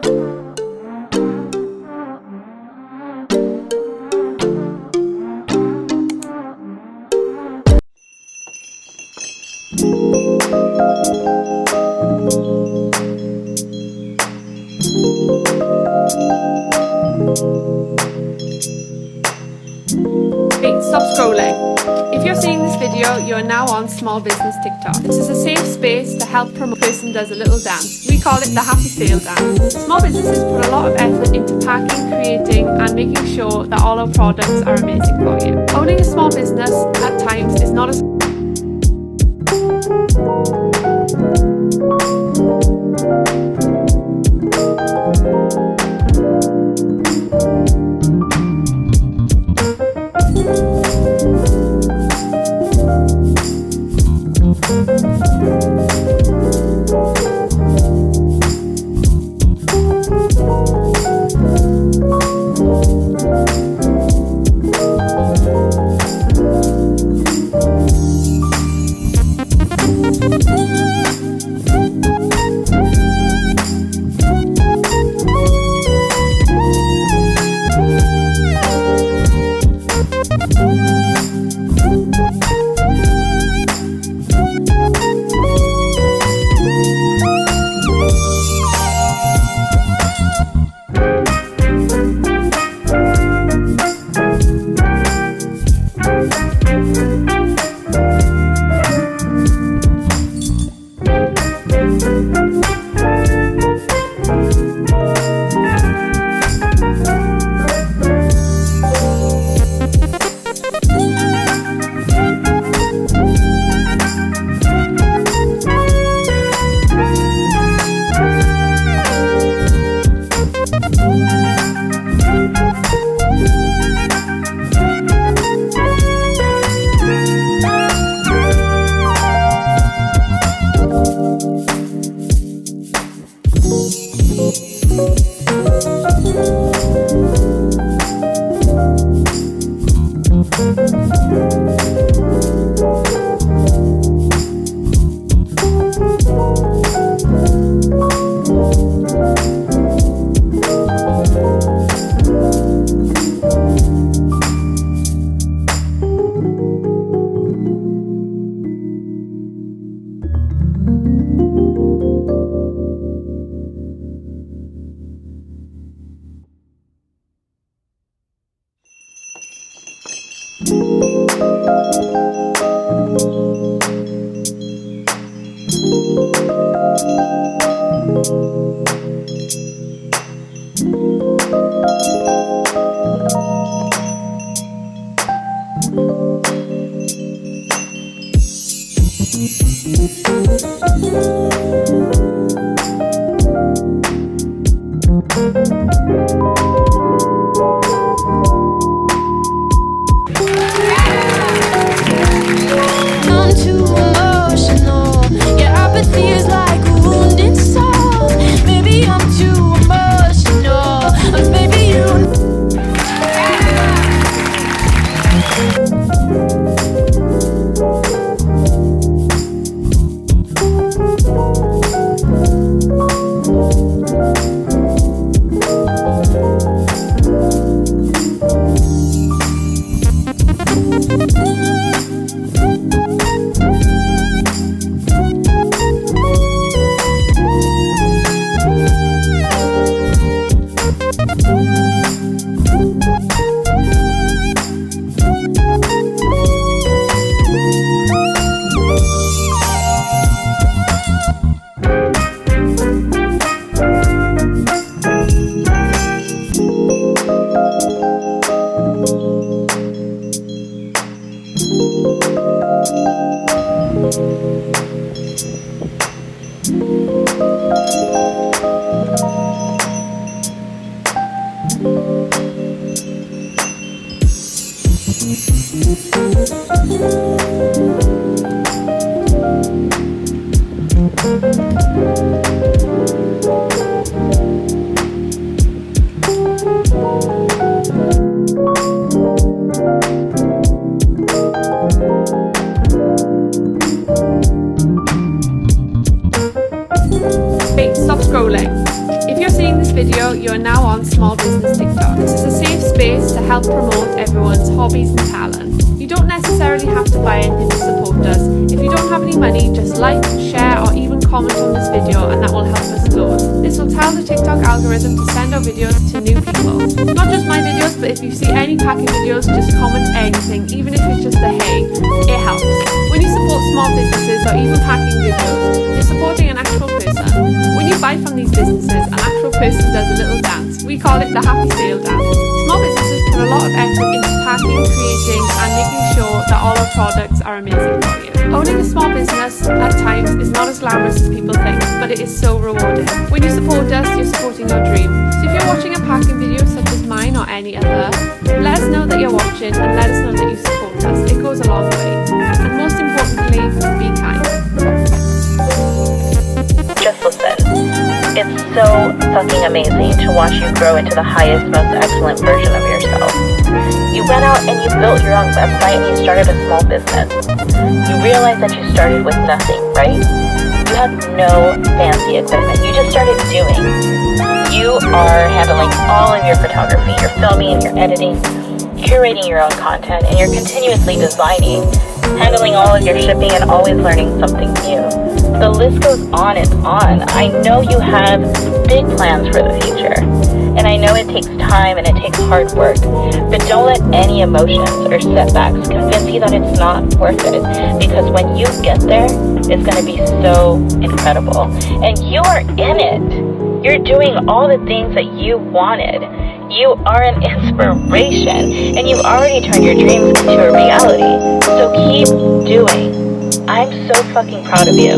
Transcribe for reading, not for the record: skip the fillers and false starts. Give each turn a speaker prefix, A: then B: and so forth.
A: Wait, stop scrolling. If you're seeing this video, you are now on Small Business TikTok. This is a safe space to help promote. A person does a little dance. We call it the happy sale dance. Small businesses put a lot of effort into packing, creating and making sure that all our products are amazing for you. Owning a small business at times is not as Wait, stop scrolling. If you're seeing this video, you are now on Small Business TikTok. This is a safe space to help promote everyone's hobbies and talent. You don't necessarily have to buy anything to support us. If you don't have any money, just like, share or even comment on this video and that will help us load. This will tell the TikTok algorithm to send our videos to new people. Not just my videos, but if you see any packing videos, just comment anything, even if it's just a hey. It helps. When you support small businesses or even packing videos, you're supporting an actual person. When you buy from these businesses, an actual person does a little dance. We call it the happy sale dance. Small businesses put a lot of effort into packing, creating and making sure that all our products are amazing for you. Owning a small business at times is not as glamorous as people think, but it is so rewarding. When you support us, you're supporting our dream. So if you're watching a packing video such as mine or any other, let us know that you're watching and let us know that you support us. It goes a long way. And most importantly, be kind.
B: Just listen. It's so fucking amazing to watch you grow into the highest, most excellent version of yourself. You went out and you built your own website and you started a small business. You realized that you started with nothing, right? You had no fancy equipment. You just started doing. You are handling all of your photography, your filming, your editing, curating your own content, and you're continuously designing, handling all of your shipping, and always learning something new. The list goes on and on. I know you have big plans for the future, and I know it takes time and it takes hard work, but don't let any emotions or setbacks convince you that it's not worth it, because when you get there, it's going to be so incredible, and you are in it. You're doing all the things that you wanted. You are an inspiration, and you've already turned your dreams into a reality. So keep doing. I'm so fucking proud of you.